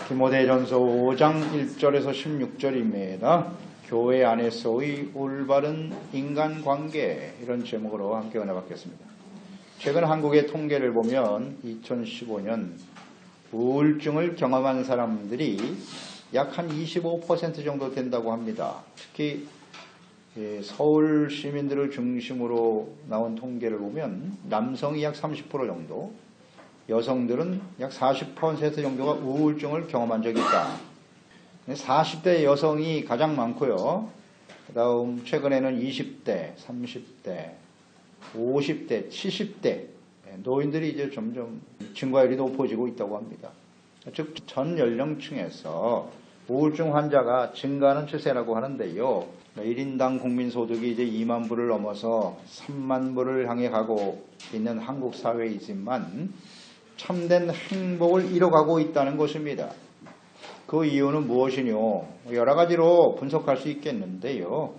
디모데전서 5장 1절에서 16절입니다. 교회 안에서의 올바른 인간관계, 이런 제목으로 함께 은혜 받겠습니다. 최근 한국의 통계를 보면 2015년 우울증을 경험한 사람들이 약 한 25% 정도 된다고 합니다. 특히 서울 시민들을 중심으로 나온 통계를 보면 남성이 약 30% 정도, 여성들은 약 40% 정도가 우울증을 경험한 적이 있다. 40대 여성이 가장 많고요. 그 다음 최근에는 20대, 30대, 50대, 70대 노인들이 이제 점점 증가율이 높아지고 있다고 합니다. 즉 전 연령층에서 우울증 환자가 증가하는 추세라고 하는데요. 1인당 국민소득이 이제 2만 불을 넘어서 3만 불을 향해 가고 있는 한국 사회이지만 참된 행복을 잃어가고 있다는 것입니다. 그 이유는 무엇이뇨? 여러 가지로 분석할 수 있겠는데요.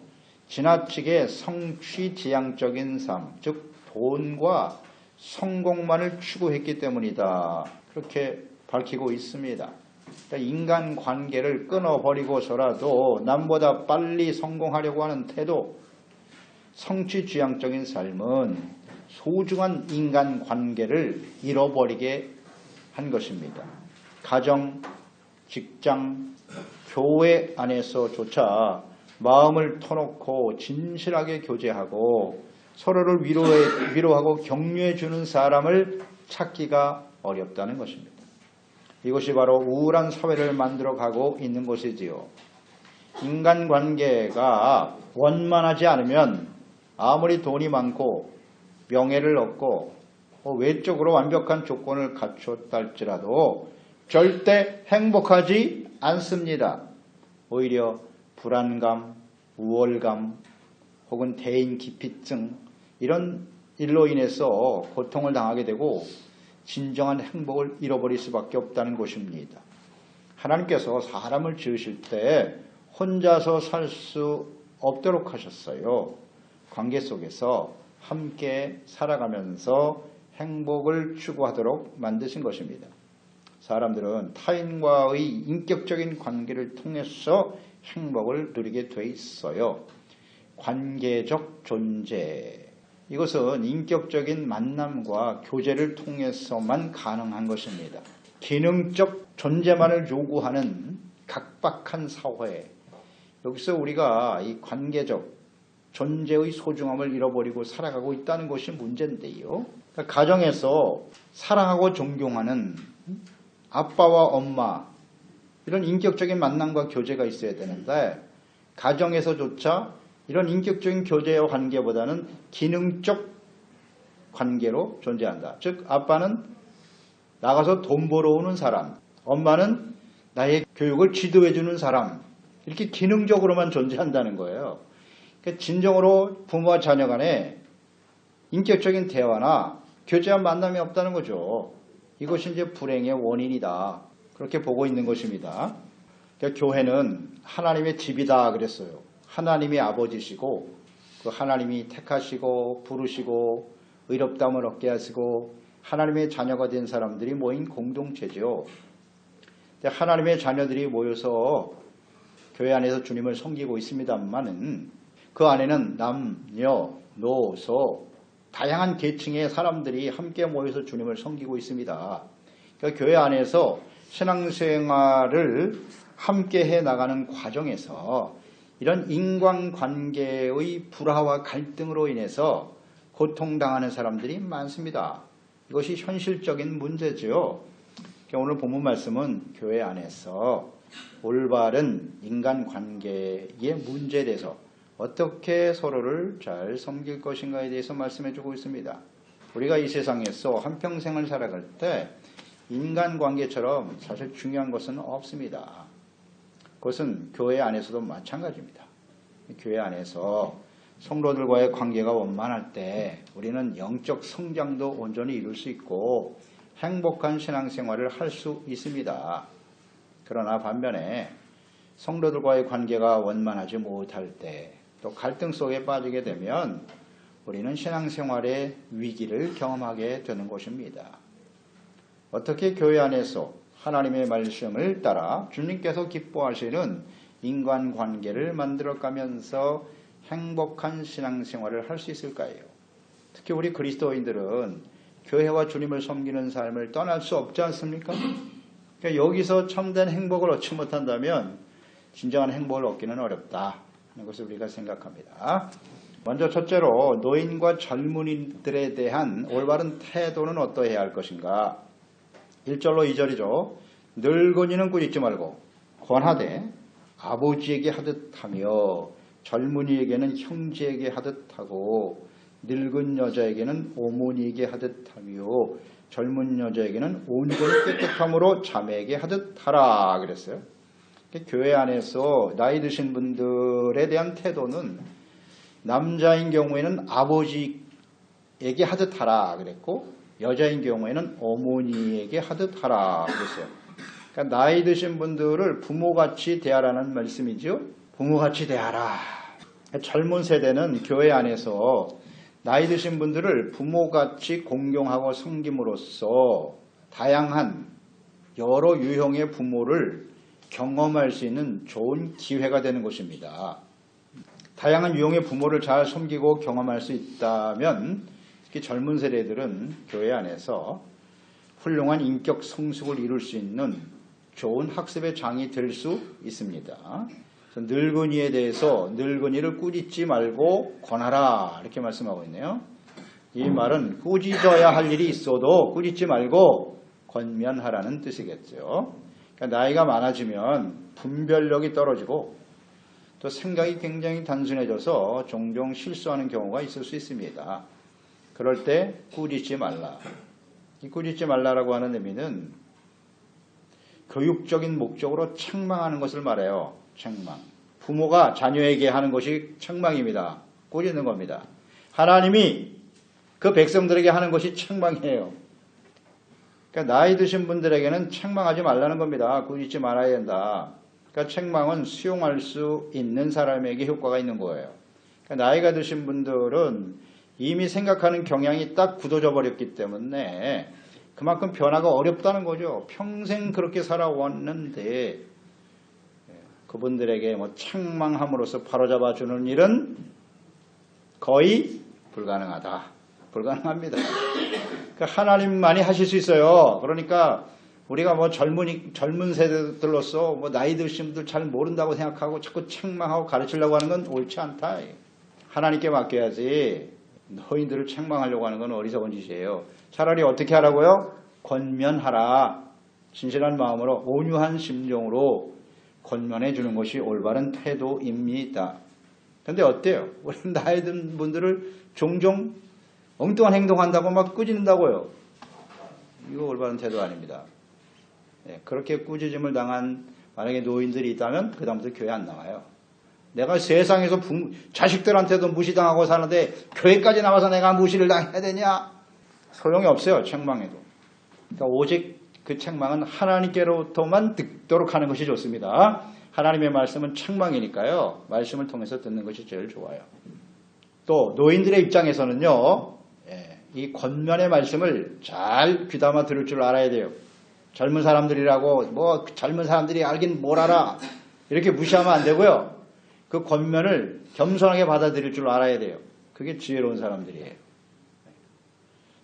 지나치게 성취지향적인 삶, 즉 돈과 성공만을 추구했기 때문이다. 그렇게 밝히고 있습니다. 그러니까 인간관계를 끊어버리고서라도 남보다 빨리 성공하려고 하는 태도, 성취지향적인 삶은 소중한 인간관계를 잃어버리게 한 것입니다. 가정, 직장, 교회 안에서조차 마음을 터놓고 진실하게 교제하고 서로를 위로하고 격려해 주는 사람을 찾기가 어렵다는 것입니다. 이것이 바로 우울한 사회를 만들어가고 있는 것이지요. 인간관계가 원만하지 않으면 아무리 돈이 많고 명예를 얻고 외적으로 완벽한 조건을 갖췄다 할지라도 절대 행복하지 않습니다. 오히려 불안감, 우월감 혹은 대인기피증, 이런 일로 인해서 고통을 당하게 되고 진정한 행복을 잃어버릴 수밖에 없다는 것입니다. 하나님께서 사람을 지으실 때 혼자서 살 수 없도록 하셨어요. 관계 속에서 함께 살아가면서 행복을 추구하도록 만드신 것입니다. 사람들은 타인과의 인격적인 관계를 통해서 행복을 누리게 돼 있어요. 관계적 존재, 이것은 인격적인 만남과 교제를 통해서만 가능한 것입니다. 기능적 존재만을 요구하는 각박한 사회, 여기서 우리가 이 관계적 존재의 소중함을 잃어버리고 살아가고 있다는 것이 문제인데요. 그러니까 가정에서 사랑하고 존경하는 아빠와 엄마, 이런 인격적인 만남과 교제가 있어야 되는데 가정에서조차 이런 인격적인 교제와 관계보다는 기능적 관계로 존재한다. 즉 아빠는 나가서 돈 벌어오는 사람, 엄마는 나의 교육을 지도해 주는 사람, 이렇게 기능적으로만 존재한다는 거예요. 그러니까 진정으로 부모와 자녀 간에 인격적인 대화나 교제와 만남이 없다는 거죠. 이것이 이제 불행의 원인이다. 그렇게 보고 있는 것입니다. 그러니까 교회는 하나님의 집이다 그랬어요. 하나님이 아버지시고 그 하나님이 택하시고 부르시고 의롭다함을 얻게 하시고 하나님의 자녀가 된 사람들이 모인 공동체죠. 하나님의 자녀들이 모여서 교회 안에서 주님을 섬기고 있습니다만은 그 안에는 남녀, 노소, 다양한 계층의 사람들이 함께 모여서 주님을 섬기고 있습니다. 그러니까 교회 안에서 신앙생활을 함께 해나가는 과정에서 이런 인간관계의 불화와 갈등으로 인해서 고통당하는 사람들이 많습니다. 이것이 현실적인 문제죠. 오늘 본문 말씀은 교회 안에서 올바른 인간관계의 문제에 대해서 어떻게 서로를 잘 섬길 것인가에 대해서 말씀해주고 있습니다. 우리가 이 세상에서 한평생을 살아갈 때 인간관계처럼 사실 중요한 것은 없습니다. 그것은 교회 안에서도 마찬가지입니다. 교회 안에서 성도들과의 관계가 원만할 때 우리는 영적 성장도 온전히 이룰 수 있고 행복한 신앙생활을 할 수 있습니다. 그러나 반면에 성도들과의 관계가 원만하지 못할 때, 또 갈등 속에 빠지게 되면 우리는 신앙생활의 위기를 경험하게 되는 것입니다. 어떻게 교회 안에서 하나님의 말씀을 따라 주님께서 기뻐하시는 인간관계를 만들어가면서 행복한 신앙생활을 할 수 있을까요? 특히 우리 그리스도인들은 교회와 주님을 섬기는 삶을 떠날 수 없지 않습니까? 그러니까 여기서 참된 행복을 얻지 못한다면 진정한 행복을 얻기는 어렵다 하는 것을 우리가 생각합니다. 먼저 첫째로 노인과 젊은이들에 대한 올바른 태도는 어떠해야 할 것인가? 1절로 2절이죠. 늙은이는 꾸짖지 말고 권하되 아버지에게 하듯 하며 젊은이에게는 형제에게 하듯 하고 늙은 여자에게는 어머니에게 하듯 하며 젊은 여자에게는 온전히 깨끗함으로 자매에게 하듯 하라 그랬어요. 교회 안에서 나이 드신 분들에 대한 태도는 남자인 경우에는 아버지에게 하듯 하라 그랬고 여자인 경우에는 어머니에게 하듯 하라 그랬어요. 그러니까 나이 드신 분들을 부모같이 대하라는 말씀이죠. 부모같이 대하라. 젊은 세대는 교회 안에서 나이 드신 분들을 부모같이 공경하고 섬김으로써 다양한 여러 유형의 부모를 경험할 수 있는 좋은 기회가 되는 것입니다. 다양한 유형의 부모를 잘 섬기고 경험할 수 있다면 특히 젊은 세대들은 교회 안에서 훌륭한 인격 성숙을 이룰 수 있는 좋은 학습의 장이 될 수 있습니다. 늙은이에 대해서 늙은이를 꾸짖지 말고 권하라 이렇게 말씀하고 있네요. 이 말은 꾸짖어야 할 일이 있어도 꾸짖지 말고 권면하라는 뜻이겠죠. 그러니까 나이가 많아지면 분별력이 떨어지고 또 생각이 굉장히 단순해져서 종종 실수하는 경우가 있을 수 있습니다. 그럴 때 꾸짖지 말라. 이 꾸짖지 말라라고 하는 의미는 교육적인 목적으로 책망하는 것을 말해요. 책망. 부모가 자녀에게 하는 것이 책망입니다. 꾸짖는 겁니다. 하나님이 그 백성들에게 하는 것이 책망이에요. 그러니까 나이 드신 분들에게는 책망하지 말라는 겁니다. 꾸짖지 말아야 된다. 그러니까 책망은 수용할 수 있는 사람에게 효과가 있는 거예요. 그러니까 나이가 드신 분들은 이미 생각하는 경향이 딱 굳어져 버렸기 때문에 그만큼 변화가 어렵다는 거죠. 평생 그렇게 살아왔는데 그분들에게 뭐 책망함으로써 바로잡아 주는 일은 거의 불가능하다. 불가능합니다. 그러니까 하나님만이 하실 수 있어요. 그러니까 우리가 뭐 젊은 세대들로서 뭐 나이 드신 분들 잘 모른다고 생각하고 자꾸 책망하고 가르치려고 하는 건 옳지 않다. 하나님께 맡겨야지 너희들을 책망하려고 하는 건 어리석은 짓이에요. 차라리 어떻게 하라고요? 권면하라. 진실한 마음으로 온유한 심정으로 권면해 주는 것이 올바른 태도입니다. 그런데 어때요? 우리 나이 든 분들을 종종 엉뚱한 행동한다고 막 꾸짖는다고요. 이거 올바른 태도 아닙니다. 그렇게 꾸짖음을 당한 만약에 노인들이 있다면 그 다음부터 교회 안 나와요. 내가 세상에서 자식들한테도 무시당하고 사는데 교회까지 나와서 내가 무시를 당해야 되냐? 소용이 없어요. 책망해도. 그러니까 오직 그 책망은 하나님께로부터만 듣도록 하는 것이 좋습니다. 하나님의 말씀은 책망이니까요. 말씀을 통해서 듣는 것이 제일 좋아요. 또 노인들의 입장에서는요. 이 권면의 말씀을 잘 귀담아 들을 줄 알아야 돼요. 젊은 사람들이라고 뭐 젊은 사람들이 알긴 뭘 알아. 이렇게 무시하면 안 되고요. 그 권면을 겸손하게 받아들일 줄 알아야 돼요. 그게 지혜로운 사람들이에요.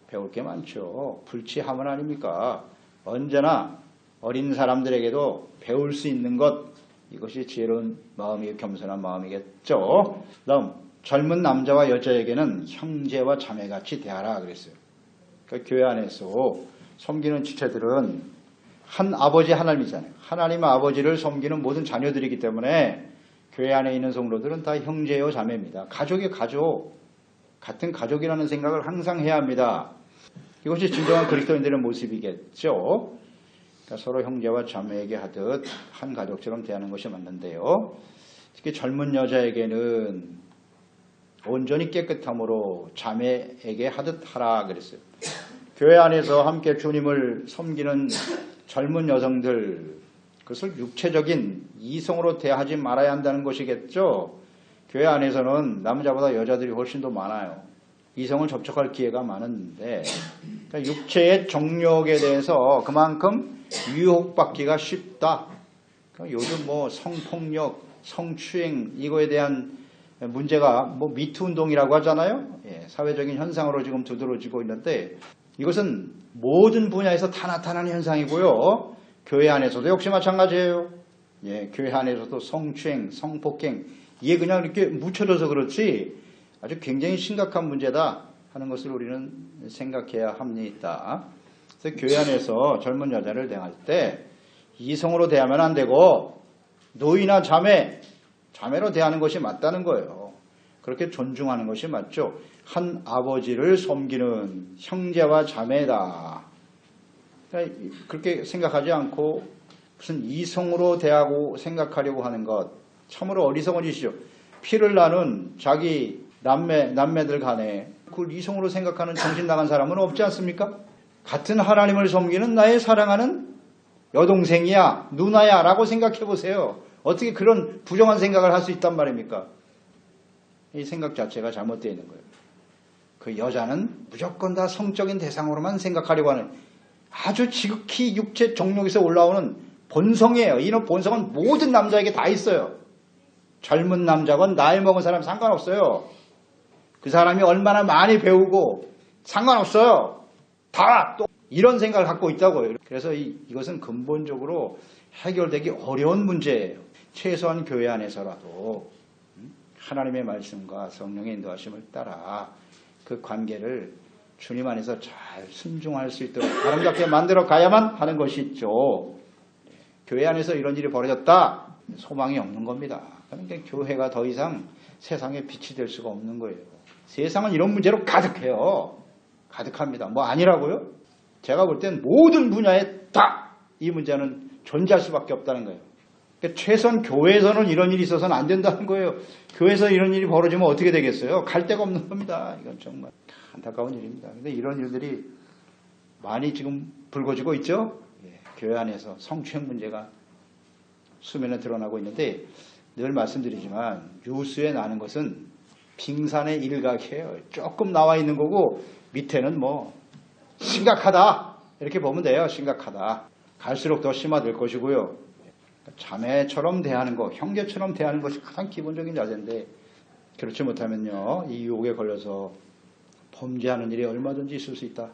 배울 게 많죠. 불치하면 아닙니까? 언제나 어린 사람들에게도 배울 수 있는 것, 이것이 지혜로운 마음이 겸손한 마음이겠죠. 다음 젊은 남자와 여자에게는 형제와 자매같이 대하라 그랬어요. 그러니까 교회 안에서 섬기는 지체들은 한 아버지 하나님이잖아요. 하나님 아버지를 섬기는 모든 자녀들이기 때문에 교회 안에 있는 성도들은 다 형제요 자매입니다. 가족이 가족, 같은 가족이라는 생각을 항상 해야 합니다. 이것이 진정한 그리스도인들의 모습이겠죠. 그러니까 서로 형제와 자매에게 하듯 한 가족처럼 대하는 것이 맞는데요. 특히 젊은 여자에게는 온전히 깨끗함으로 자매에게 하듯 하라 그랬어요. 교회 안에서 함께 주님을 섬기는 젊은 여성들, 그것을 육체적인 이성으로 대하지 말아야 한다는 것이겠죠. 교회 안에서는 남자보다 여자들이 훨씬 더 많아요. 이성을 접촉할 기회가 많은데 그러니까 육체의 정욕에 대해서 그만큼 유혹받기가 쉽다. 그러니까 요즘 뭐 성폭력, 성추행 이거에 대한 문제가 뭐 미투 운동이라고 하잖아요. 예, 사회적인 현상으로 지금 두드러지고 있는데 이것은 모든 분야에서 다 나타나는 현상이고요. 교회 안에서도 역시 마찬가지예요. 예, 교회 안에서도 성추행, 성폭행 이게 그냥 이렇게 묻혀져서 그렇지 아주 굉장히 심각한 문제다 하는 것을 우리는 생각해야 합니다. 그래서 교회 안에서 젊은 여자를 대할 때 이성으로 대하면 안 되고 노이나 자매로 대하는 것이 맞다는 거예요. 그렇게 존중하는 것이 맞죠. 한 아버지를 섬기는 형제와 자매다. 그러니까 그렇게 생각하지 않고 무슨 이성으로 대하고 생각하려고 하는 것 참으로 어리석은 짓이죠. 피를 나눈 자기 남매들 간에 그걸 이성으로 생각하는 정신 나간 사람은 없지 않습니까? 같은 하나님을 섬기는 나의 사랑하는 여동생이야, 누나야 라고 생각해 보세요. 어떻게 그런 부정한 생각을 할 수 있단 말입니까? 이 생각 자체가 잘못되어 있는 거예요. 그 여자는 무조건 다 성적인 대상으로만 생각하려고 하는 아주 지극히 육체 정욕에서 올라오는 본성이에요. 이런 본성은 모든 남자에게 다 있어요. 젊은 남자건 나이 먹은 사람 상관없어요. 그 사람이 얼마나 많이 배우고 상관없어요. 다 또 이런 생각을 갖고 있다고요. 그래서 이것은 근본적으로 해결되기 어려운 문제예요. 최소한 교회 안에서라도 하나님의 말씀과 성령의 인도하심을 따라 그 관계를 주님 안에서 잘 순종할 수 있도록 아름답게 만들어 가야만 하는 것이 있죠. 교회 안에서 이런 일이 벌어졌다. 소망이 없는 겁니다. 그러니까 교회가 더 이상 세상에 빛이 될 수가 없는 거예요. 세상은 이런 문제로 가득해요. 가득합니다. 뭐 아니라고요? 제가 볼 땐 모든 분야에 다 이 문제는 존재할 수밖에 없다는 거예요. 그러니까 최소한 교회에서는 이런 일이 있어서는 안 된다는 거예요. 교회에서 이런 일이 벌어지면 어떻게 되겠어요? 갈 데가 없는 겁니다. 이건 정말 안타까운 일입니다. 근데 이런 일들이 많이 지금 불거지고 있죠? 예, 교회 안에서 성추행 문제가 수면에 드러나고 있는데 늘 말씀드리지만 뉴스에 나는 것은 빙산의 일각이에요. 조금 나와 있는 거고 밑에는 뭐 심각하다 이렇게 보면 돼요. 심각하다. 갈수록 더 심화될 것이고요. 자매처럼 대하는 것, 형제처럼 대하는 것이 가장 기본적인 자세인데 그렇지 못하면요. 이 유혹에 걸려서 범죄하는 일이 얼마든지 있을 수 있다.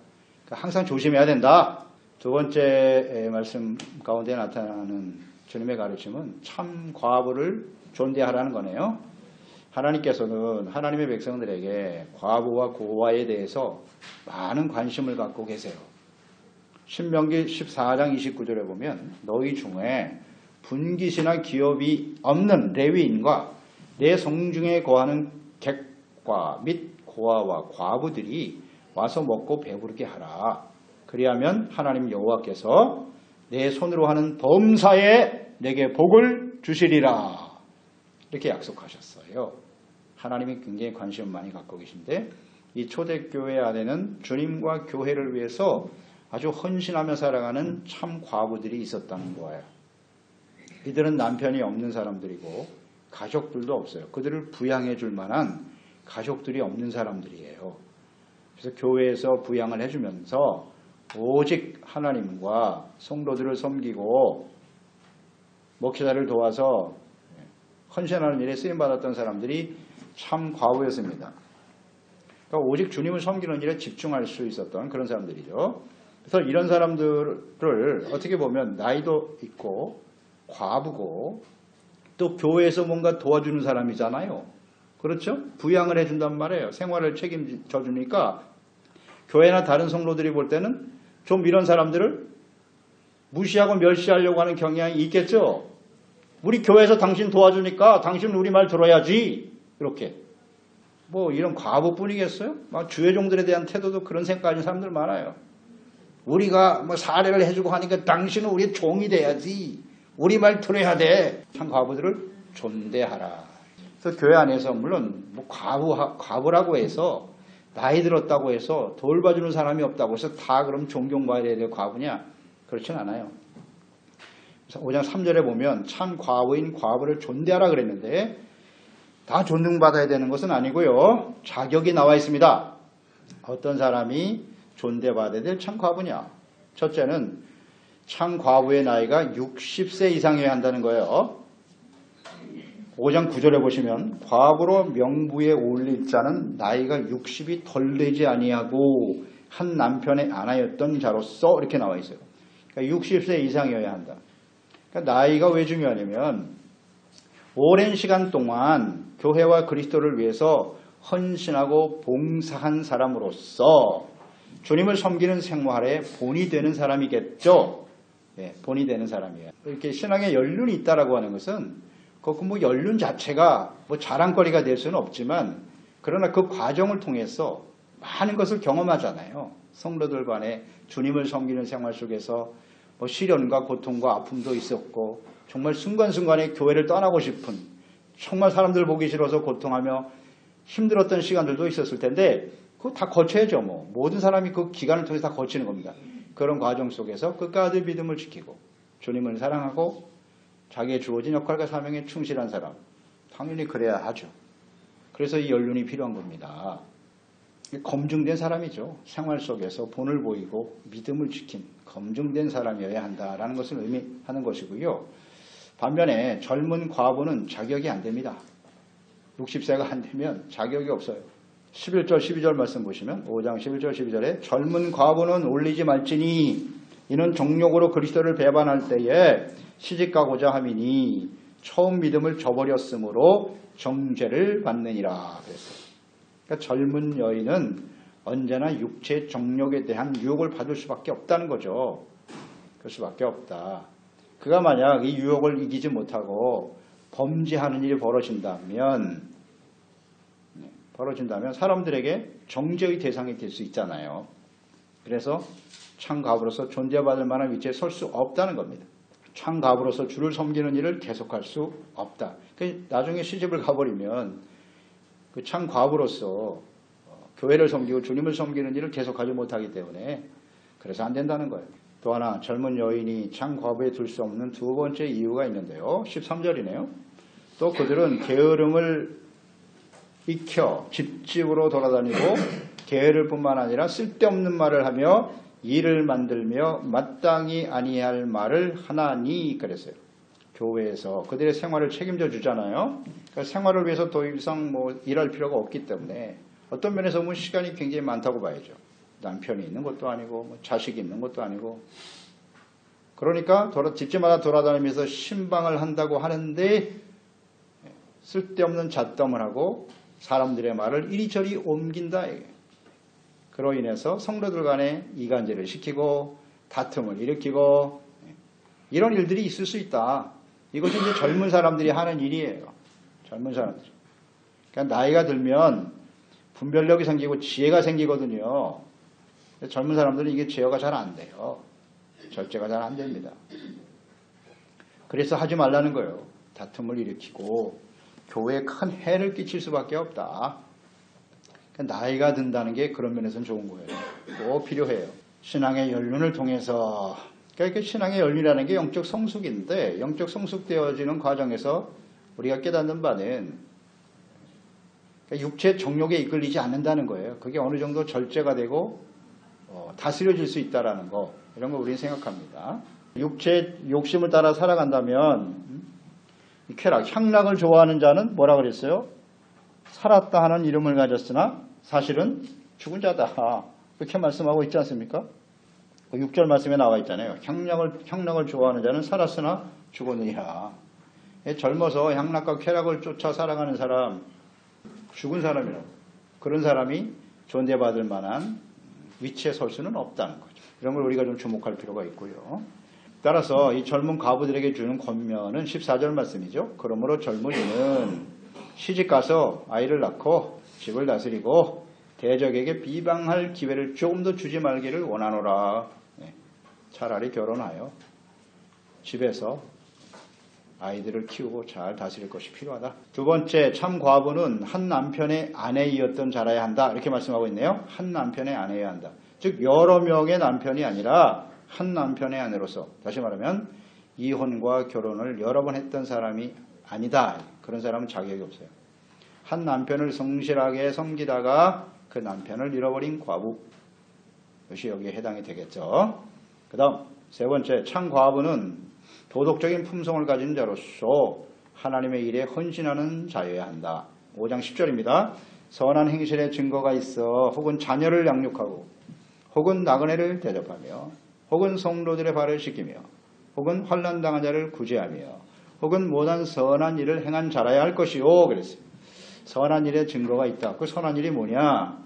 그러니까 항상 조심해야 된다. 두 번째 말씀 가운데 나타나는 주님의 가르침은 참 과부를 존대하라는 거네요. 하나님께서는 하나님의 백성들에게 과부와 고아에 대해서 많은 관심을 갖고 계세요. 신명기 14장 29절에 보면 너희 중에 분깃이나 기업이 없는 레위인과 내 성중에 거하는 객과 및 고아와 과부들이 와서 먹고 배부르게 하라. 그리하면 하나님 여호와께서 내 손으로 하는 범사에 내게 복을 주시리라. 이렇게 약속하셨어요. 하나님이 굉장히 관심을 많이 갖고 계신데 이 초대교회 안에는 주님과 교회를 위해서 아주 헌신하며 살아가는 참 과부들이 있었다는 거예요. 이들은 남편이 없는 사람들이고 가족들도 없어요. 그들을 부양해 줄 만한 가족들이 없는 사람들이에요. 그래서 교회에서 부양을 해주면서 오직 하나님과 성도들을 섬기고 목회자를 도와서 헌신하는 일에 쓰임받았던 사람들이 참 과부였습니다. 그러니까 오직 주님을 섬기는 일에 집중할 수 있었던 그런 사람들이죠. 그래서 이런 사람들을 어떻게 보면 나이도 있고 과부고 또 교회에서 뭔가 도와주는 사람이잖아요. 그렇죠? 부양을 해준단 말이에요. 생활을 책임져 주니까 교회나 다른 성도들이 볼 때는 좀 이런 사람들을 무시하고 멸시하려고 하는 경향이 있겠죠. 우리 교회에서 당신 도와주니까 당신 우리 말 들어야지. 이렇게. 뭐 이런 과부뿐이겠어요? 막 주회종들에 대한 태도도 그런 생각하는 사람들 많아요. 우리가 뭐 사례를 해주고 하니까 당신은 우리의 종이 돼야지. 우리 말 들어야 돼. 참 과부들을 존대하라. 그래서 교회 안에서 물론 뭐 과부라고 해서 나이 들었다고 해서 돌봐주는 사람이 없다고 해서 다 그럼 존경받아야 될 과부냐? 그렇진 않아요. 그래서 5장 3절에 보면 참 과부인 과부를 존대하라 그랬는데 다 존중받아야 되는 것은 아니고요. 자격이 나와 있습니다. 어떤 사람이 존대받아야 될 참과부냐? 첫째는 참과부의 나이가 60세 이상이어야 한다는 거예요. 5장 9절에 보시면 과부로 명부에 올릴 자는 나이가 60이 덜 되지 아니하고 한 남편의 아내였던 자로서 이렇게 나와 있어요. 그러니까 60세 이상이어야 한다. 그러니까 나이가 왜 중요하냐면 오랜 시간 동안 교회와 그리스도를 위해서 헌신하고 봉사한 사람으로서 주님을 섬기는 생활에 본이 되는 사람이겠죠. 예, 본이 되는 사람이에요. 이렇게 신앙에 연륜이 있다라고 하는 것은 그 뭐 연륜 자체가 뭐 자랑거리가 될 수는 없지만 그러나 그 과정을 통해서 많은 것을 경험하잖아요. 성도들 간에 주님을 섬기는 생활 속에서 뭐 시련과 고통과 아픔도 있었고 정말 순간순간에 교회를 떠나고 싶은 정말 사람들 보기 싫어서 고통하며 힘들었던 시간들도 있었을 텐데 그거 다 거쳐야죠. 뭐 모든 사람이 그 기간을 통해서 다 거치는 겁니다. 그런 과정 속에서 끝까지 믿음을 지키고 주님을 사랑하고 자기의 주어진 역할과 사명에 충실한 사람 당연히 그래야 하죠. 그래서 이 연륜이 필요한 겁니다. 검증된 사람이죠. 생활 속에서 본을 보이고 믿음을 지킨 검증된 사람이어야 한다라는 것을 의미하는 것이고요. 반면에 젊은 과부는 자격이 안 됩니다. 60세가 안 되면 자격이 없어요. 11절 12절 말씀 보시면 5장 11절 12절에 젊은 과부는 올리지 말지니 이는 정욕으로 그리스도를 배반할 때에 시집가고자 함이니 처음 믿음을 저버렸으므로 정죄를 받느니라 그랬어요. 그러니까 젊은 여인은 언제나 육체 정욕에 대한 유혹을 받을 수밖에 없다는 거죠. 그럴 수밖에 없다. 그가 만약 이 유혹을 이기지 못하고 범죄하는 일이 벌어진다면 사람들에게 정죄의 대상이 될 수 있잖아요. 그래서 참가부로서 존재받을 만한 위치에 설 수 없다는 겁니다. 참가부로서 주를 섬기는 일을 계속할 수 없다. 나중에 시집을 가버리면 그 참과부로서 교회를 섬기고 주님을 섬기는 일을 계속하지 못하기 때문에 그래서 안 된다는 거예요. 또 하나 젊은 여인이 참과부에 둘 수 없는 두 번째 이유가 있는데요. 13절이네요. 또 그들은 게으름을 익혀 집집으로 돌아다니고 게으를 뿐만 아니라 쓸데없는 말을 하며 일을 만들며 마땅히 아니할 말을 하나니 그랬어요. 교회에서 그들의 생활을 책임져 주잖아요. 그러니까 생활을 위해서 더 이상 뭐 일할 필요가 없기 때문에 어떤 면에서 보면 시간이 굉장히 많다고 봐야죠. 남편이 있는 것도 아니고 뭐 자식이 있는 것도 아니고 그러니까 집집마다 돌아다니면서 신방을 한다고 하는데 쓸데없는 잣담을 하고 사람들의 말을 이리저리 옮긴다. 그로 인해서 성도들 간에 이간질을 시키고 다툼을 일으키고 이런 일들이 있을 수 있다. 이것이 이제 젊은 사람들이 하는 일이에요. 젊은 사람들. 그러니까 나이가 들면 분별력이 생기고 지혜가 생기거든요. 젊은 사람들은 이게 제어가 잘 안 돼요. 절제가 잘 안 됩니다. 그래서 하지 말라는 거예요. 다툼을 일으키고 교회에 큰 해를 끼칠 수밖에 없다. 나이가 든다는 게 그런 면에서는 좋은 거예요. 또 필요해요. 신앙의 연륜을 통해서 그러니까 신앙의 연륜이라는 게 영적 성숙인데 영적 성숙되어지는 과정에서 우리가 깨닫는 바는 그러니까 육체 정욕에 이끌리지 않는다는 거예요. 그게 어느 정도 절제가 되고 다스려질 수 있다라는 거 이런 거 우리는 생각합니다. 육체 욕심을 따라 살아간다면 쾌락, 향락을 좋아하는 자는 뭐라 그랬어요? 살았다 하는 이름을 가졌으나 사실은 죽은 자다. 이렇게 말씀하고 있지 않습니까? 6절 말씀에 나와 있잖아요. 향락을 좋아하는 자는 살았으나 죽었느니라. 젊어서 향락과 쾌락을 쫓아 살아가는 사람, 죽은 사람이라고. 그런 사람이 존대받을 만한 위치에 설 수는 없다는 거죠. 이런 걸 우리가 좀 주목할 필요가 있고요. 따라서 이 젊은 과부들에게 주는 권면은 14절 말씀이죠. 그러므로 젊은이는 시집가서 아이를 낳고 집을 다스리고 대적에게 비방할 기회를 조금 더 주지 말기를 원하노라. 차라리 결혼하여 집에서 아이들을 키우고 잘 다스릴 것이 필요하다. 두 번째, 참 과부는 한 남편의 아내이었던 자라야 한다. 이렇게 말씀하고 있네요. 한 남편의 아내여야 한다. 즉 여러 명의 남편이 아니라 한 남편의 아내로서, 다시 말하면 이혼과 결혼을 여러 번 했던 사람이 아니다. 그런 사람은 자격이 없어요. 한 남편을 성실하게 섬기다가 그 남편을 잃어버린 과부. 이것이 여기에 해당이 되겠죠. 그 다음 세 번째, 참 과부는 도덕적인 품성을 가진 자로서 하나님의 일에 헌신하는 자여야 한다. 5장 10절입니다. 선한 행실의 증거가 있어 혹은 자녀를 양육하고 혹은 나그네를 대접하며 혹은 성도들의 발을 씻기며 혹은 환난당한 자를 구제하며 혹은 모든 선한 일을 행한 자라야 할 것이요. 그랬어요. 선한 일의 증거가 있다. 그 선한 일이 뭐냐?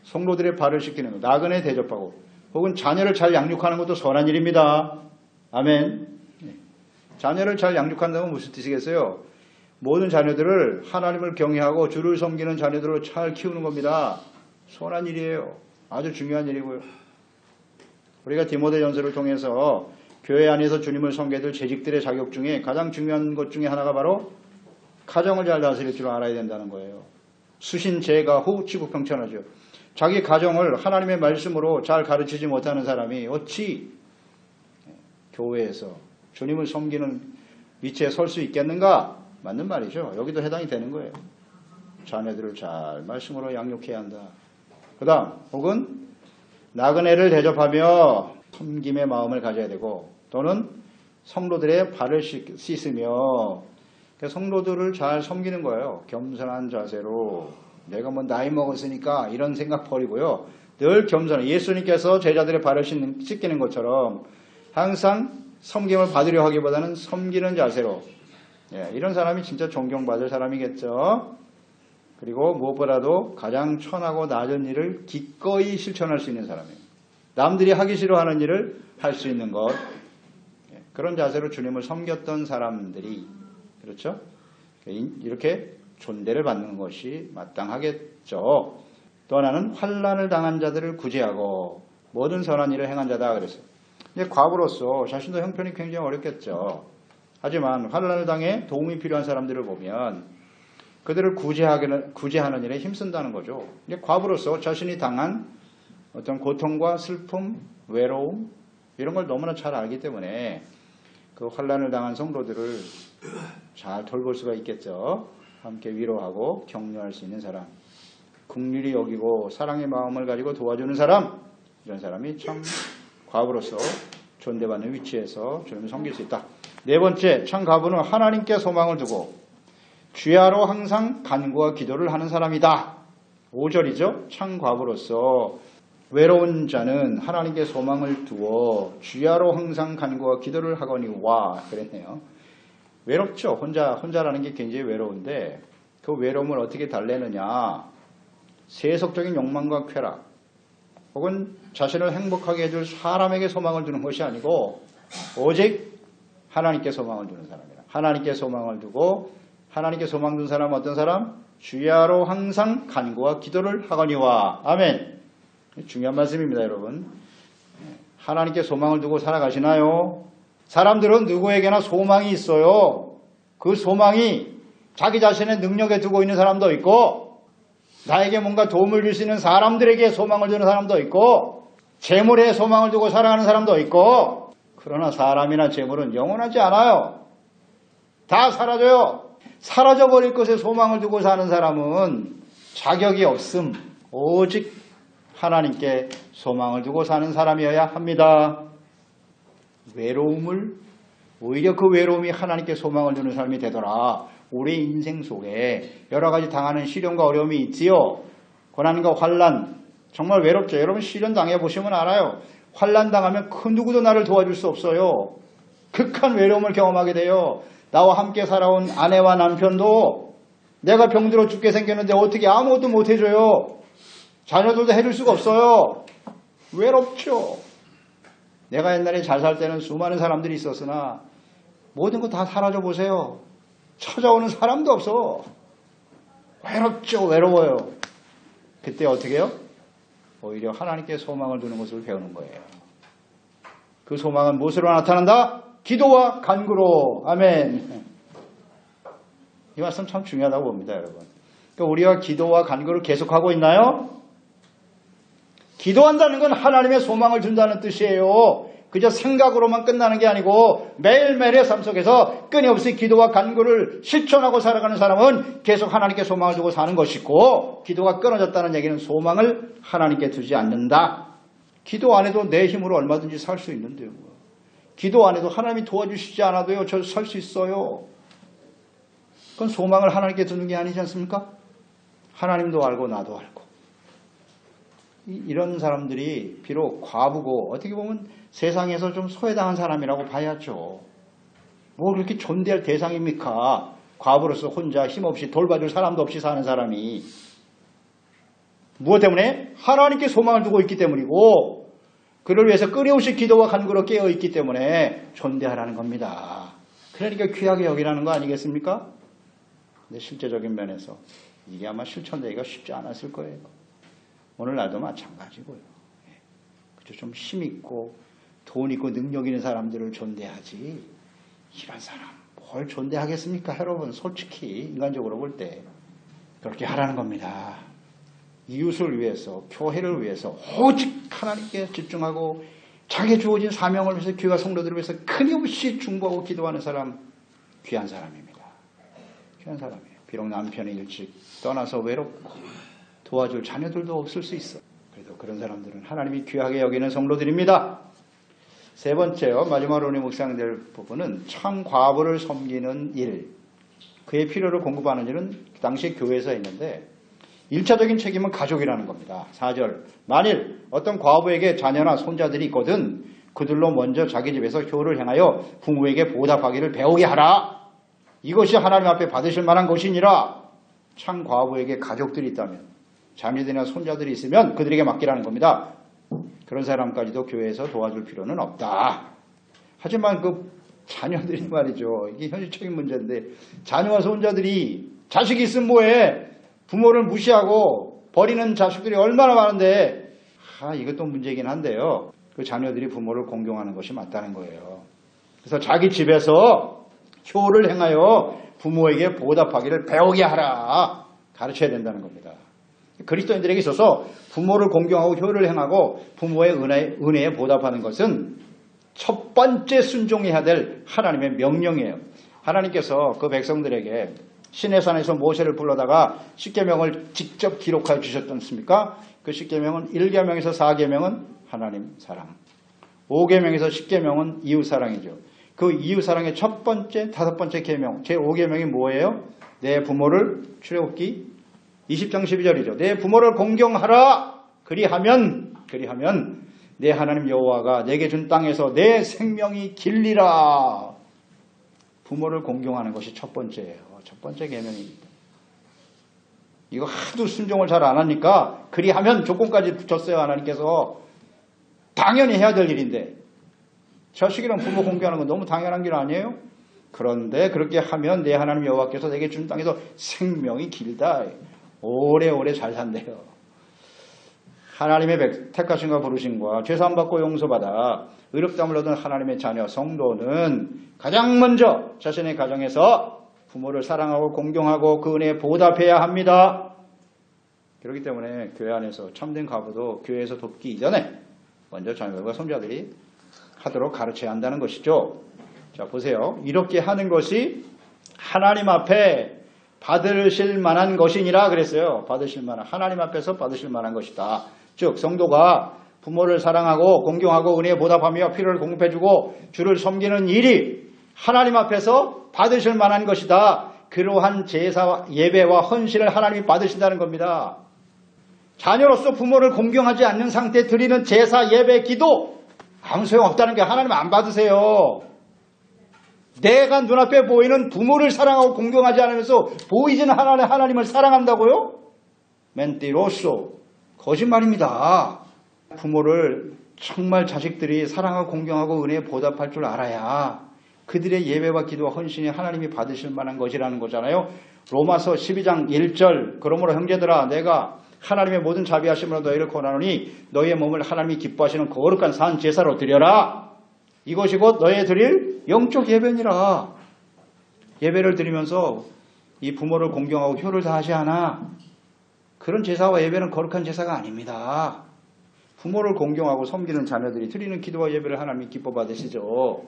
성도들의 발을 씻기는 것, 나그네 대접하고 혹은 자녀를 잘 양육하는 것도 선한 일입니다. 아멘. 자녀를 잘 양육한다면 무슨 뜻이겠어요? 모든 자녀들을 하나님을 경외하고 주를 섬기는 자녀들로 잘 키우는 겁니다. 선한 일이에요. 아주 중요한 일이고요. 우리가 디모데전서를 통해서 교회 안에서 주님을 섬겨야 될 재직들의 자격 중에 가장 중요한 것 중에 하나가 바로 가정을 잘 다스릴 줄 알아야 된다는 거예요. 수신, 제가, 후, 치고 평천하죠. 자기 가정을 하나님의 말씀으로 잘 가르치지 못하는 사람이 어찌 교회에서 주님을 섬기는 위치에 설 수 있겠는가? 맞는 말이죠. 여기도 해당이 되는 거예요. 자녀들을 잘 말씀으로 양육해야 한다. 그 다음 혹은 나그네를 대접하며 섬김의 마음을 가져야 되고 또는 성도들의 발을 씻으며 성도들을 잘 섬기는 거예요. 겸손한 자세로 내가 뭐 나이 먹었으니까 이런 생각 버리고요. 늘 겸손해. 예수님께서 제자들의 발을 씻기는 것처럼 항상 섬김을 받으려 하기보다는 섬기는 자세로 이런 사람이 진짜 존경받을 사람이겠죠. 그리고 무엇보다도 가장 천하고 낮은 일을 기꺼이 실천할 수 있는 사람이에요. 남들이 하기 싫어하는 일을 할 수 있는 것. 그런 자세로 주님을 섬겼던 사람들이 그렇죠? 이렇게 존대를 받는 것이 마땅하겠죠. 또 하나는 환난을 당한 자들을 구제하고 모든 선한 일을 행한 자다 그랬어요. 이제 과부로서 자신도 형편이 굉장히 어렵겠죠. 하지만 환난을 당해 도움이 필요한 사람들을 보면 그들을 구제하는 일에 힘쓴다는 거죠. 이제 과부로서 자신이 당한 어떤 고통과 슬픔, 외로움 이런 걸 너무나 잘 알기 때문에 그 환난을 당한 성도들을 잘 돌볼 수가 있겠죠. 함께 위로하고 격려할 수 있는 사람, 긍휼히 여기고 사랑의 마음을 가지고 도와주는 사람, 이런 사람이 참 과부로서 존대받는 위치에서 주님을 섬길 수 있다. 네 번째, 참 과부는 하나님께 소망을 두고 주야로 항상 간구와 기도를 하는 사람이다. 5절이죠. 참 과부로서 외로운 자는 하나님께 소망을 두어 주야로 항상 간구와 기도를 하거니와 그랬네요. 외롭죠. 혼자라는 게 굉장히 외로운데 그 외로움을 어떻게 달래느냐. 세속적인 욕망과 쾌락 혹은 자신을 행복하게 해줄 사람에게 소망을 두는 것이 아니고 오직 하나님께 소망을 두는 사람이라. 하나님께 소망을 두고 하나님께 소망 둔 사람은 어떤 사람? 주야로 항상 간구와 기도를 하거니와. 아멘. 중요한 말씀입니다, 여러분. 하나님께 소망을 두고 살아가시나요? 사람들은 누구에게나 소망이 있어요. 그 소망이 자기 자신의 능력에 두고 있는 사람도 있고 나에게 뭔가 도움을 줄 수 있는 사람들에게 소망을 두는 사람도 있고 재물에 소망을 두고 살아가는 사람도 있고 그러나 사람이나 재물은 영원하지 않아요. 다 사라져요. 사라져버릴 것에 소망을 두고 사는 사람은 자격이 없음. 오직 하나님께 소망을 두고 사는 사람이어야 합니다. 외로움을 오히려 그 외로움이 하나님께 소망을 두는 사람이 되더라. 우리 인생 속에 여러 가지 당하는 시련과 어려움이 있지요. 고난과 환난 정말 외롭죠. 여러분 시련 당해보시면 알아요. 환난 당하면 그 누구도 나를 도와줄 수 없어요. 극한 외로움을 경험하게 돼요. 나와 함께 살아온 아내와 남편도 내가 병들어 죽게 생겼는데 어떻게 아무것도 못 해줘요. 자녀들도 해줄 수가 없어요. 외롭죠. 내가 옛날에 잘 살 때는 수많은 사람들이 있었으나 모든 거 다 사라져 보세요. 찾아오는 사람도 없어. 외롭죠. 외로워요. 그때 어떻게 해요? 오히려 하나님께 소망을 두는 것을 배우는 거예요. 그 소망은 무엇으로 나타난다? 기도와 간구로. 아멘. 이 말씀 참 중요하다고 봅니다, 여러분. 그러니까 우리가 기도와 간구를 계속하고 있나요? 기도한다는 건 하나님의 소망을 준다는 뜻이에요. 그저 생각으로만 끝나는 게 아니고 매일매일의 삶 속에서 끊임없이 기도와 간구를 실천하고 살아가는 사람은 계속 하나님께 소망을 두고 사는 것이고, 기도가 끊어졌다는 얘기는 소망을 하나님께 두지 않는다. 기도 안 해도 내 힘으로 얼마든지 살 수 있는데요. 기도 안 해도 하나님이 도와주시지 않아도요, 저 살 수 있어요. 그건 소망을 하나님께 두는 게 아니지 않습니까? 하나님도 알고 나도 알고. 이런 사람들이 비록 과부고 어떻게 보면 세상에서 좀 소외당한 사람이라고 봐야죠. 뭐 그렇게 존대할 대상입니까? 과부로서 혼자 힘없이 돌봐줄 사람도 없이 사는 사람이. 무엇 때문에? 하나님께 소망을 두고 있기 때문이고, 그를 위해서 끊임없이 기도와 간구로 깨어있기 때문에 존대하라는 겁니다. 그러니까 귀하게 여기라는 거 아니겠습니까? 근데 실제적인 면에서 이게 아마 실천되기가 쉽지 않았을 거예요. 오늘날도 마찬가지고요. 그저 좀 힘있고 돈 있고 능력 있는 사람들을 존대하지, 이런 사람 뭘 존대하겠습니까? 여러분, 솔직히 인간적으로 볼 때 그렇게 하라는 겁니다. 이웃을 위해서, 교회를 위해서 오직 하나님께 집중하고 자기에 주어진 사명을 위해서, 교회와 성도들을 위해서 끊임없이 중보하고 기도하는 사람, 귀한 사람입니다. 귀한 사람이에요. 비록 남편이 일찍 떠나서 외롭고 도와줄 자녀들도 없을 수 있어. 그래도 그런 사람들은 하나님이 귀하게 여기는 성도들입니다. 세 번째요, 마지막으로 우리 묵상될 부분은 참 과부를 섬기는 일, 그의 필요를 공급하는 일은 그 당시 교회에서 했는데 1차적인 책임은 가족이라는 겁니다. 4절, 만일 어떤 과부에게 자녀나 손자들이 있거든 그들로 먼저 자기 집에서 효를 행하여 부모에게 보답하기를 배우게 하라. 이것이 하나님 앞에 받으실 만한 것이니라. 참 과부에게 가족들이 있다면, 자녀들이나 손자들이 있으면 그들에게 맡기라는 겁니다. 그런 사람까지도 교회에서 도와줄 필요는 없다. 하지만 그 자녀들이 말이죠, 이게 현실적인 문제인데, 자녀와 손자들이 자식이 있으면 뭐해? 부모를 무시하고 버리는 자식들이 얼마나 많은데, 이것도 문제이긴 한데요, 그 자녀들이 부모를 공경하는 것이 맞다는 거예요. 그래서 자기 집에서 효를 행하여 부모에게 보답하기를 배우게 하라, 가르쳐야 된다는 겁니다. 그리스도인들에게 있어서 부모를 공경하고 효를 행하고 부모의 은혜에 보답하는 것은 첫 번째 순종해야 될 하나님의 명령이에요. 하나님께서 그 백성들에게 시내산에서 모세를 불러다가 십계명을 직접 기록하여 주셨지 않습니까? 그 십계명은 1계명에서 4계명은 하나님 사랑, 5계명에서 10계명은 이웃 사랑이죠. 그 이웃 사랑의 첫 번째, 다섯 번째 계명, 제5계명이 뭐예요? 내 부모를, 출애굽기 20장 12절이죠. 내 부모를 공경하라. 그리하면 내 하나님 여호와가 내게 준 땅에서 내 생명이 길리라. 부모를 공경하는 것이 첫 번째예요. 첫 번째 계명입니다. 이거 하도 순종을 잘 안 하니까 그리하면 조건까지 붙였어요. 하나님께서. 당연히 해야 될 일인데, 자식이랑 부모 공경하는 건 너무 당연한 길 아니에요? 그런데 그렇게 하면 내 하나님 여호와께서 내게 준 땅에서 생명이 길다. 오래오래 잘 산대요. 하나님의 택하심과 부르심과 죄사함받고 용서받아 의롭다함을 얻은 하나님의 자녀 성도는 가장 먼저 자신의 가정에서 부모를 사랑하고 공경하고 그 은혜에 보답해야 합니다. 그렇기 때문에 교회 안에서 참된 과부도 교회에서 돕기 이전에 먼저 자녀들과 손자들이 하도록 가르쳐야 한다는 것이죠. 자, 보세요. 이렇게 하는 것이 하나님 앞에 받으실 만한 것이니라 그랬어요. 받으실 만한, 하나님 앞에서 받으실 만한 것이다. 즉 성도가 부모를 사랑하고 공경하고 은혜에 보답하며 필요를 공급해주고 주를 섬기는 일이 하나님 앞에서 받으실 만한 것이다. 그러한 제사와 예배와 헌신을 하나님이 받으신다는 겁니다. 자녀로서 부모를 공경하지 않는 상태에 드리는 제사, 예배, 기도 아무 소용없다는 게 하나님 안 받으세요. 내가 눈앞에 보이는 부모를 사랑하고 공경하지 않으면서 보이지는 하나님을 사랑한다고요? 멘티로소, 거짓말입니다. 부모를 정말 자식들이 사랑하고 공경하고 은혜에 보답할 줄 알아야 그들의 예배와 기도와 헌신이 하나님이 받으실 만한 것이라는 거잖아요. 로마서 12장 1절, 그러므로 형제들아 내가 하나님의 모든 자비하심으로 너희를 권하노니 너희의 몸을 하나님이 기뻐하시는 거룩한 산 제사로 드려라. 이것이 곧 너희의 드릴 영적 예배니라. 예배를 드리면서 이 부모를 공경하고 효를 다하지 않아. 그런 제사와 예배는 거룩한 제사가 아닙니다. 부모를 공경하고 섬기는 자녀들이 드리는 기도와 예배를 하나님이 기뻐 받으시죠.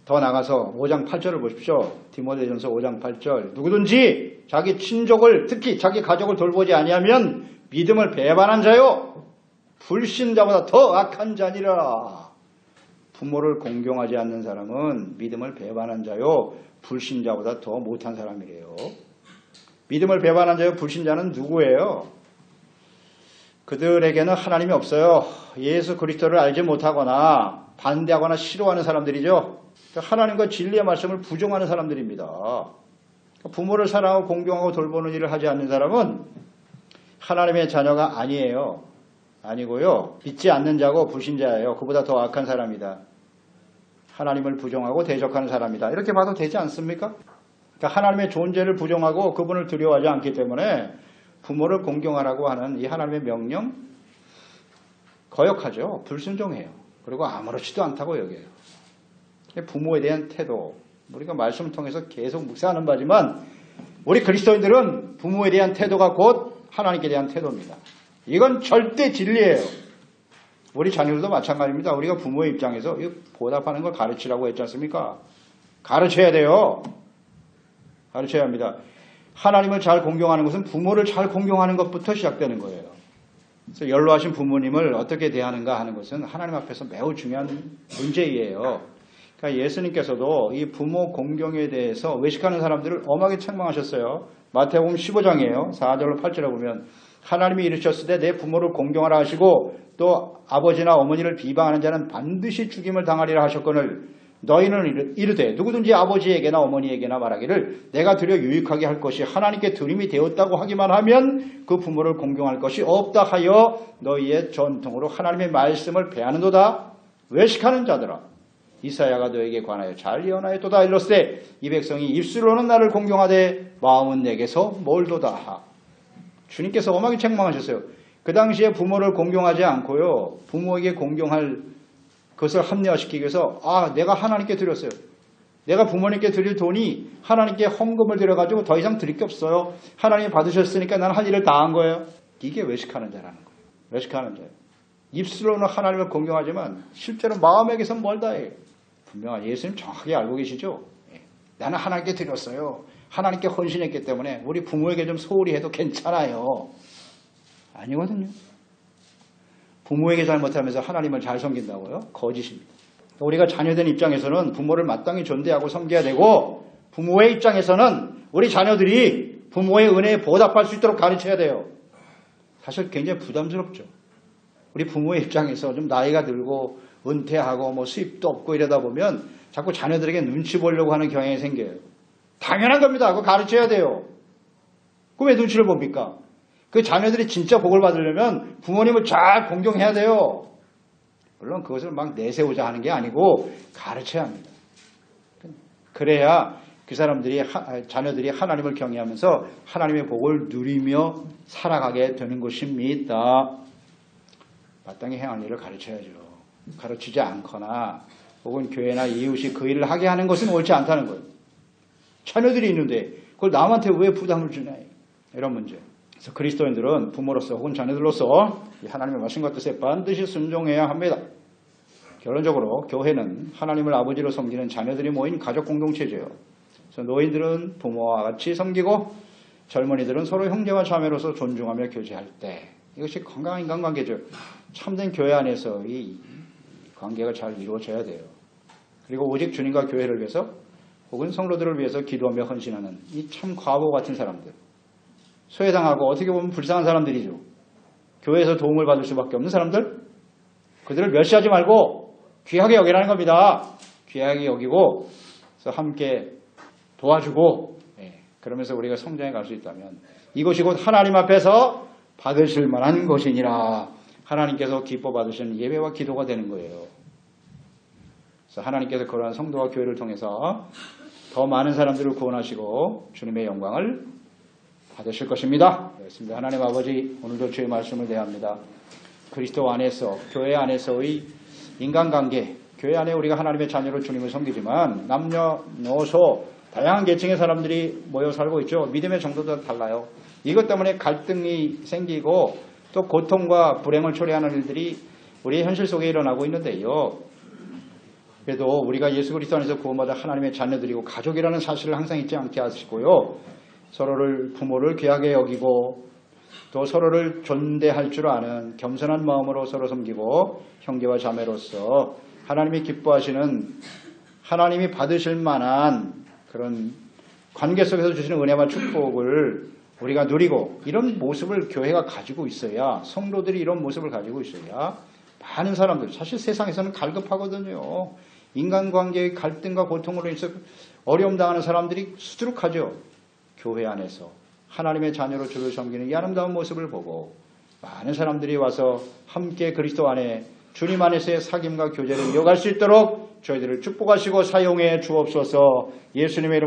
더 나가서 5장 8절을 보십시오. 디모데전서 5장 8절. 누구든지 자기 친족을 특히 자기 가족을 돌보지 아니하면 믿음을 배반한 자요 불신자보다 더 악한 자니라. 부모를 공경하지 않는 사람은 믿음을 배반한 자요 불신자보다 더 못한 사람이래요. 믿음을 배반한 자요 불신자는 누구예요? 그들에게는 하나님이 없어요. 예수 그리스도를 알지 못하거나 반대하거나 싫어하는 사람들이죠. 하나님과 진리의 말씀을 부정하는 사람들입니다. 부모를 사랑하고 공경하고 돌보는 일을 하지 않는 사람은 하나님의 자녀가 아니에요. 아니고요. 믿지 않는 자고 불신자예요. 그보다 더 악한 사람이다. 하나님을 부정하고 대적하는 사람이다. 이렇게 봐도 되지 않습니까? 그러니까 하나님의 존재를 부정하고 그분을 두려워하지 않기 때문에 부모를 공경하라고 하는 이 하나님의 명령 거역하죠. 불순종해요. 그리고 아무렇지도 않다고 여겨요. 부모에 대한 태도, 우리가 말씀을 통해서 계속 묵상하는 바지만 우리 그리스도인들은 부모에 대한 태도가 곧 하나님께 대한 태도입니다. 이건 절대 진리예요. 우리 자녀들도 마찬가지입니다. 우리가 부모의 입장에서 보답하는 걸 가르치라고 했지 않습니까? 가르쳐야 돼요. 가르쳐야 합니다. 하나님을 잘 공경하는 것은 부모를 잘 공경하는 것부터 시작되는 거예요. 그래서 연로하신 부모님을 어떻게 대하는가 하는 것은 하나님 앞에서 매우 중요한 문제예요. 그러니까 예수님께서도 이 부모 공경에 대해서 외식하는 사람들을 엄하게 책망하셨어요. 마태복음 15장이에요. 4절로 8절에 보면 하나님이 이르셨을 때 내 부모를 공경하라 하시고 또 아버지나 어머니를 비방하는 자는 반드시 죽임을 당하리라 하셨거늘 너희는 이르되 누구든지 아버지에게나 어머니에게나 말하기를 내가 드려 유익하게 할 것이 하나님께 드림이 되었다고 하기만 하면 그 부모를 공경할 것이 없다 하여 너희의 전통으로 하나님의 말씀을 배하는도다. 외식하는 자들아 이사야가 너에게 관하여 잘 예언하였도다. 일렀으되 이 백성이 입술로는 나를 공경하되 마음은 내게서 멀도다. 주님께서 엄하게 책망하셨어요. 그 당시에 부모를 공경하지 않고요. 부모에게 공경할 그것을 합리화시키기 위해서 내가 하나님께 드렸어요. 내가 부모님께 드릴 돈이 하나님께 헌금을 드려가지고 더 이상 드릴 게 없어요. 하나님이 받으셨으니까 나는 할 일을 다 한 거예요. 이게 외식하는 자라는 거예요. 외식하는 자예요. 입술로는 하나님을 공경하지만 실제로 마음에게선 멀다 해요. 분명한 예수님 정확하게 알고 계시죠? 나는 하나님께 드렸어요. 하나님께 헌신했기 때문에 우리 부모에게 좀 소홀히 해도 괜찮아요. 아니거든요. 부모에게 잘못하면서 하나님을 잘 섬긴다고요? 거짓입니다. 우리가 자녀된 입장에서는 부모를 마땅히 존대하고 섬겨야 되고 부모의 입장에서는 우리 자녀들이 부모의 은혜에 보답할 수 있도록 가르쳐야 돼요. 사실 굉장히 부담스럽죠. 우리 부모의 입장에서 좀 나이가 들고 은퇴하고 수입도 없고 이러다 보면 자꾸 자녀들에게 눈치 보려고 하는 경향이 생겨요. 당연한 겁니다. 그거 가르쳐야 돼요. 그럼 왜 눈치를 봅니까? 그 자녀들이 진짜 복을 받으려면 부모님을 잘 공경해야 돼요. 물론 그것을 막 내세우자 하는 게 아니고 가르쳐야 합니다. 그래야 그 사람들이 자녀들이 하나님을 경외하면서 하나님의 복을 누리며 살아가게 되는 것입니다. 마땅히 행할 일을 가르쳐야죠. 가르치지 않거나 혹은 교회나 이웃이 그 일을 하게 하는 것은 옳지 않다는 거예요. 자녀들이 있는데 그걸 남한테 왜 부담을 주냐 이런 문제. 그래서 그리스도인들은 부모로서 혹은 자녀들로서 하나님의 말씀과 뜻에 반드시 순종해야 합니다. 결론적으로 교회는 하나님을 아버지로 섬기는 자녀들이 모인 가족 공동체죠. 그래서 노인들은 부모와 같이 섬기고 젊은이들은 서로 형제와 자매로서 존중하며 교제할 때 이것이 건강한 인간관계죠. 참된 교회 안에서 이 관계가 잘 이루어져야 돼요. 그리고 오직 주님과 교회를 위해서 혹은 성도들을 위해서 기도하며 헌신하는 이 참 과보 같은 사람들. 소외당하고 어떻게 보면 불쌍한 사람들이죠. 교회에서 도움을 받을 수밖에 없는 사람들. 그들을 멸시하지 말고 귀하게 여기라는 겁니다. 귀하게 여기고 그래서 함께 도와주고 그러면서 우리가 성장해 갈 수 있다면 이것이 곧 하나님 앞에서 받으실 만한 것이니라. 하나님께서 기뻐 받으시는 예배와 기도가 되는 거예요. 그래서 하나님께서 그러한 성도와 교회를 통해서 더 많은 사람들을 구원하시고 주님의 영광을 받으실 것입니다. 그렇습니다. 하나님 아버지 오늘도 주의 말씀을 대합니다. 그리스도 안에서 교회 안에서의 인간관계 교회 안에 우리가 하나님의 자녀로 주님을 섬기지만 남녀노소 다양한 계층의 사람들이 모여 살고 있죠. 믿음의 정도도 달라요. 이것 때문에 갈등이 생기고 또 고통과 불행을 초래하는 일들이 우리의 현실 속에 일어나고 있는데요. 그래도 우리가 예수 그리스도 안에서 구원받아 하나님의 자녀들이고 가족이라는 사실을 항상 잊지 않게 하시고요. 서로를 부모를 귀하게 여기고 또 서로를 존대할 줄 아는 겸손한 마음으로 서로 섬기고 형제와 자매로서 하나님이 기뻐하시는 하나님이 받으실 만한 그런 관계 속에서 주시는 은혜와 축복을 우리가 누리고 이런 모습을 교회가 가지고 있어야 성도들이 이런 모습을 가지고 있어야 많은 사람들 사실 세상에서는 갈급하거든요. 인간관계의 갈등과 고통으로 인해서 어려움 당하는 사람들이 수두룩하죠. 교회 안에서 하나님의 자녀로 주를 섬기는 이 아름다운 모습을 보고 많은 사람들이 와서 함께 그리스도 안에 주님 안에서의 사귐과 교제를 이어갈 수 있도록 저희들을 축복하시고 사용해 주옵소서. 예수님의 이름